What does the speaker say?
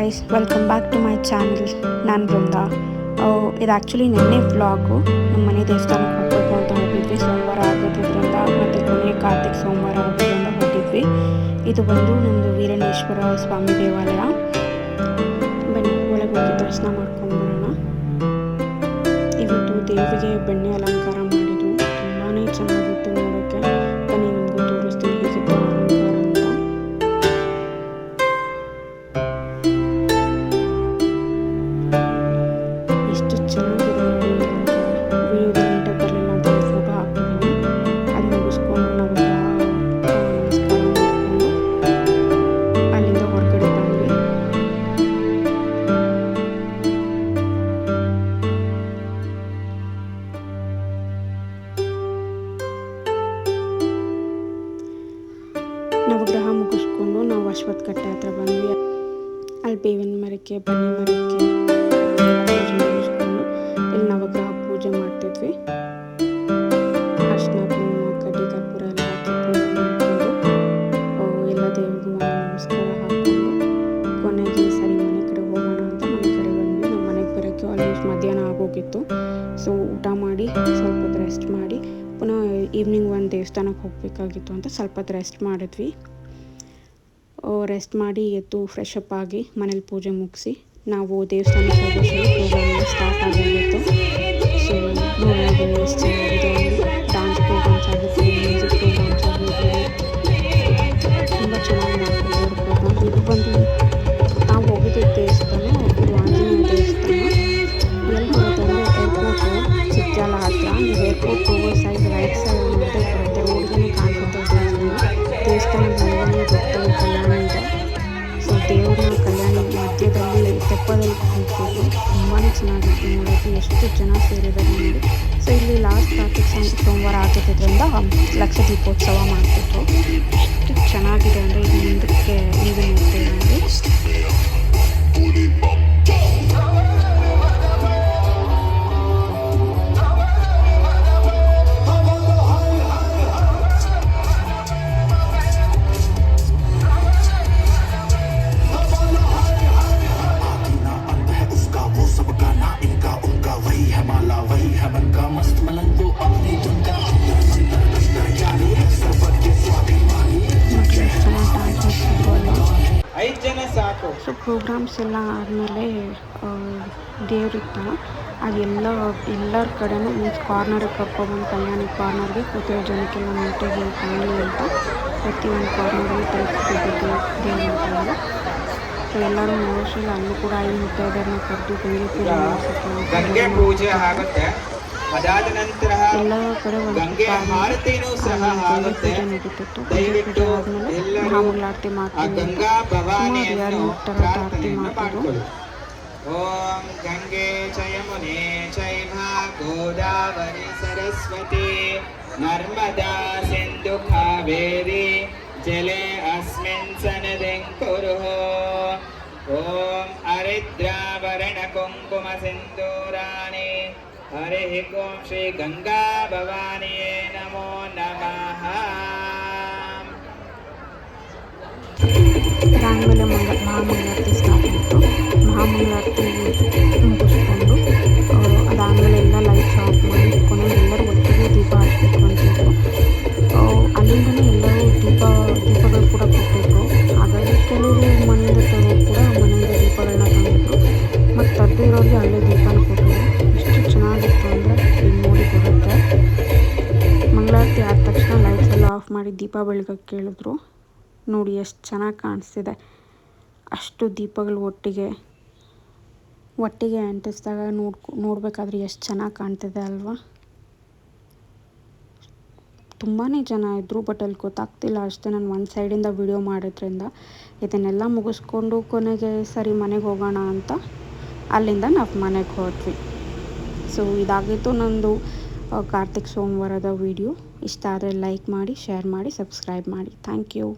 Guys, welcome back to my channel. ನಾನು ಬೃಂದಾ. ಇದು actually ನೆನ್ನೆ ವ್ಲಾಗು. ನಮ್ಮ ಮನೆ ದೇವಸ್ಥಾನಕ್ಕೆ ಹೋಗಬೇಕು ಅಂತ ಹೋಗಿದ್ವಿ. ಸೋಮವಾರ ಆಗೋದ್ರಿಂದ ಮತ್ತು ಕೊನೆಯ ಕಾರ್ತಿಕ್ ಸೋಮವಾರ ಆಗೋದ್ರಿಂದ ಹೋಗಿದ್ವಿ. ಇದು ಬಂದು ನಮ್ಮದು ವೀರಣ್ಣೇಶ್ವರ ಸ್ವಾಮಿ ದೇವಾಲಯ. ಬನ್ನಿ ಒಳಗೆ ಹೋಗಿ ದರ್ಶನ ಮಾಡ್ಕೊಂಡ್ಬರೋಣ. ಇವತ್ತು ದೇವಿಗೆ ಬೆಣ್ಣೆ ಅಲಂಕಾರ ಮಾಡಿದ್ರು. ತುಂಬಾ ಚೆನ್ನಾಗಿತ್ತು ನೋಡೋಕ್ಕೆ. ಬನ್ನಿ ನಿಮಗೂ ತೋರಿಸ್ತೀನಿ ಹೇಗಿತ್ತು ಅಲಂಕಾರ ಅಂತ. ಎಷ್ಟು ಚೆನ್ನಾಗಿದೆ ನೋಡಿ ಅಲಂಕಾರ. ವಿಡಿಯೋದ ನೀಟಾಗಿ ಬರಲಿಲ್ಲ ಅಂತ ಫೋಟೋ ಹಾಕಿದ್ದೀನಿ. ಅದು ಮುಗಿಸ್ಕೊಂಡು ನಾವೆಲ್ಲ ನಮಸ್ಕಾರ ಮಾಡಿಕೊಂಡು ಅಲ್ಲಿಂದ ಹೊರಗಡೆ ಬಂದ್ವಿ. ನವಗ್ರಹ ಮುಗಿಸ್ಕೊಂಡು ನಾವು ಅಶ್ವತ್ಥ ಕಟ್ಟೆ ಹತ್ರ ಬಂದ್ವಿ. ಅಲ್ಲಿ ಬೇವಿನ ಮರಕ್ಕೆ, ಬನ್ನಿ ಮರಕ್ಕೆ ಪೂಜೆ ಮುಗಿಸ್ಕೊಂಡು ಇಲ್ಲಿ ನವಗ್ರಹ ಪೂಜೆ ಮಾಡ್ತಿದ್ವಿ. ಅರ್ಶಿನ, ಕುಂಕುಮ, ಕಡ್ಡಿ, ಕರ್ಪೂರ ಎಲ್ಲ ಹಾಕಿ ಪೂಜೆ ಮಾಡಿಕೊಂಡು ಎಲ್ಲ ದೇವರಿಗೂ ಒಂದು ನಮಸ್ಕಾರ ಹಾಕ್ಕೊಂಡು ಕೊನೆಗೆ ಸರಿ ಮನೆ ಕಡೆ ಹೋಗೋಣ ಅಂತ ಮನೆ ಕಡೆ ಬಂದ್ವಿ. ನಮ್ಮ ಮನೆಗೆ ಬರೋಕ್ಕೆ ಆಲ್ಮೋಸ್ಟ್ ಮಧ್ಯಾಹ್ನ ಆಗೋಗಿತ್ತು. ಸೊ ಊಟ ಮಾಡಿ ಸ್ವಲ್ಪ ಹೊತ್ತು ರೆಸ್ಟ್ ಮಾಡಿ ಪುನಃ ಈವ್ನಿಂಗ್ ಒಂದು ದೇವಸ್ಥಾನಕ್ಕೆ ಹೋಗಬೇಕಾಗಿತ್ತು ಅಂತ ಸ್ವಲ್ಪ ಹೊತ್ತು ರೆಸ್ಟ್ ಮಾಡಿದ್ವಿ. ರೆಸ್ಟ್ ಮಾಡಿ ಎದ್ದು ಫ್ರೆಶ್ ಅಪ್ ಆಗಿ ಮನೇಲಿ ಪೂಜೆ ಮುಗಿಸಿ ನಾವು ದೇವಸ್ಥಾನಕ್ಕೆ ಹೋಗೋಷ್ಟರಲ್ಲಿ ಪ್ರೋಗ್ರಾಮ್ ಸ್ಟಾರ್ಟ್ ಆಗೋಗಿತ್ತು. ಸೊ ನೋಡೋದು ಎಷ್ಟು ಚೆನ್ನಾಗಿದೆ. ಡಾನ್ಸ್ ಪ್ರೋಗ್ರಾಮ್ಸ್ ಆಗಿರ್ಬೋದು, ಮ್ಯೂಸಿಕ್ ಪ್ರೋಗ್ರಾಮ್ಸ್ ಆಗಿರ್ಬೋದು, ತುಂಬ ಚೆನ್ನಾಗಿ ಮಾಡ್ತಿದ್ದಾರೆ ಪ್ರೋಗ್ರಾಮ್. ಇದು ಬಂದು ನಾವು ಹೋಗಿದ್ದ ದೇವಸ್ಥಾನ, ಇದು ಆಂಜನೇಯ ದೇವಸ್ಥಾನ. ಎಲ್ಲಿ ಬರುತ್ತೆ ಅಂದರೆ ಏರ್ಪೋರ್ಟು ಚಿಕ್ಕಜಾಲ ಹತ್ರ. ನೀವು ಏರ್ಪೋರ್ಟ್ ಹೋಗೋ ಸೈಡ್ ರೈಟ್ ಸೈಡ್ ನೋಡಿದ್ರೆ ಬರುತ್ತೆ. ರೋಡ್ಗೆ ಕಾಣಿಸುತ್ತೆ ದೇವಸ್ಥಾನದ ಮುಂದೆ ಗೊತ್ತಲ್ಲ ಕಲ್ಯಾಣ ಇದೆ. ಸೊ ದೇವ್ರನ್ನ ಕಲ್ಯಾಣ ಮಧ್ಯದಲ್ಲಿ ತೆಪ್ಪದಲ್ಲಿ ಕೂತ್ಕೊಂಡು ತುಂಬಾ ಚೆನ್ನಾಗಿತ್ತು ನೋಡೋಕ್ಕೆ. ಎಷ್ಟು ಜನ ಸೇರಿದ್ದಾರೆ ನೋಡಿ. ಸೊ ಇಲ್ಲಿ ಲಾಸ್ಟ್ ಕಾರ್ತಿಕ್ ಸೋಮವಾರ ಆಗಿದ್ದರಿಂದ ಲಕ್ಷ ದೀಪೋತ್ಸವ ಮಾಡ್ತಿದ್ರು. ಎಷ್ಟು ಚೆನ್ನಾಗಿದೆ ಅಂದರೆ ಇದು ಮುಂದಕ್ಕೆ ನೀವೇ ನೋಡ್ತೀವಿ ನೋಡಿ. ಸೊ ಪ್ರೋಗ್ರಾಮ್ಸ್ ಎಲ್ಲ ಆದಮೇಲೆ ದೇವ್ರಿತ್ತಲ್ಲ ಅದೆಲ್ಲ ಎಲ್ಲರ ಕಡೆನೂ ಮೀನ್ಸ್ ಕಾರ್ನರಿಗೆ ಕರ್ಕೊಬಂದು ಕಲ್ಯಾಣಿ ಕಾರ್ನರ್ಗೆ ಕೂತಿರೋ ಜನಕ್ಕೆಲ್ಲ ನೀಟಾಗಿ ಕಾಣಲಿ ಅಂತ ಪ್ರತಿಯೊಂದು ಕಾರ್ನರ್ಗೆ ತಲುಪಿಸ್ತಿದ್ದು ದೇವ್ರ ಅಂತಂದು. ಸೊ ಎಲ್ಲರೂ ನೋಡೋಷ್ಟರಲ್ಲಿ ಅಲ್ಲೂ ಕೂಡ ಐದು ಮುತ್ತೈದೆಯರನ್ನ ಕರೆದು ಗಂಗೆ ಪೂಜೆ ಆಗುತ್ತೆ. ಅದಾದ ನಂತರ ಎಲ್ಲ ಕಡೆ ಒಂದು ಪೂಜೆ ನಡೀತಿತ್ತು. ಗಂಗೆ ಪೂಜೆ ಆದಮೇಲೆ ಮಹಾಮಂಗಳಾರತಿ ಮಾಡ್ತೀವಿ. ಸುಮಾರು 2 ಥರದ ಆರತಿ ಮಾಡ್ತಿದ್ರು. ಓಂ ಗಂಗೆ ಚ ಯಮುನೆ ಚೈವ ಗೋದಾವರಿ ಸರಸ್ವತಿ ನರ್ಮದಾ ಸಿಂಧು ಕಾವೇರಿ ಜಲೆ ಅಸ್ಮಿನ್ ಸನದಿಂ ಕುರು. ಓಂ ಹರಿದ್ರಾವರಣ ಕುಂಕುಮ ಸಿಂಧೂರಾಣಿ ಹರಿ ಓಂ ಶ್ರೀ ಗಂಗಾ ಭವಾನಿಯೇ ನಮೋ ನಮಃ. ಅದಾದಮೇಲೆ ಮಹಾಮಂಗಳಾರತಿ ಸ್ಟಾರ್ಟ್ ಆಯಿತು. ಮಹಾಮಂಗಳಾರತಿ ಮುಗಿಸ್ಕೊಂಡು ಅದಾದಮೇಲೆ ಎಲ್ಲ ಲೈಟ್ಸ್ ಆಫ್ ಮಾಡಿ ಕೊನೆಗೆ ಎಲ್ಲರೂ ಒಟ್ಟಿಗೆ ದೀಪ ಹಚ್ಚಬೇಕು ಅಂತಿದ್ರು. ಅಲ್ಲಿಂದಲೇ ಎಲ್ಲರೂ ದೀಪಗಳು ಕೂಡ ಕೊಟ್ಟಿದ್ರು. ಹಾಗಾಗಿ ಕೆಲವರು ಮನೆಯಿಂದ ತರೋರು ಕೂಡ ಮನೆಯಿಂದ ದೀಪಗಳನ್ನ ತಂದಿದ್ರು. ಮತ್ತು ತರದೇ ಇರೋರಿಗೆ ಅಲ್ಲೇ ದೀಪನ ಕೊಟ್ಟರು. ಎಷ್ಟು ಚೆನ್ನಾಗಿತ್ತು ಅಂದರೆ ಇಲ್ಲಿ ನೋಡಿ ಬರುತ್ತೆ. ಮಂಗಳಾರತಿ ಆದ ತಕ್ಷಣ ಲೈಟ್ಸ್ ಎಲ್ಲ ಆಫ್ ಮಾಡಿ ದೀಪ ಬೆಳಗಕ್ಕೆ ಕೇಳಿದ್ರು. ನೋಡಿ ಎಷ್ಟು ಚೆನ್ನಾಗಿ ಕಾಣಿಸ್ತಿದೆ. ಅಷ್ಟು ದೀಪಗಳು ಒಟ್ಟಿಗೆ ಅಂಟಿಸಿದಾಗ ನೋಡಬೇಕಾದ್ರೆ ಎಷ್ಟು ಚೆನ್ನಾಗಿ ಕಾಣ್ತಿದೆ ಅಲ್ವಾ. ತುಂಬಾ ಜನ ಇದ್ದರು, ಬಟ್ ಅಲ್ಲಿ ಗೊತ್ತಾಗ್ತಿಲ್ಲ ಅಷ್ಟೇ. ನಾನು ಒಂದು ಸೈಡಿಂದ ವಿಡಿಯೋ ಮಾಡೋದ್ರಿಂದ ಇದನ್ನೆಲ್ಲ ಮುಗಿಸ್ಕೊಂಡು ಕೊನೆಗೆ ಸರಿ ಮನೆಗೆ ಹೋಗೋಣ ಅಂತ ಅಲ್ಲಿಂದ ನಾವು ಮನೆಗೆ ಹೋದ್ವಿ. ಸೊ ಇದಾಗಿತ್ತು ನಂದು ಕಾರ್ತಿಕ್ ಸೋಮವಾರದ ವಿಡಿಯೋ. ಇಷ್ಟ ಆದರೆ ಲೈಕ್ ಮಾಡಿ, ಶೇರ್ ಮಾಡಿ, ಸಬ್ಸ್ಕ್ರೈಬ್ ಮಾಡಿ. Thank you.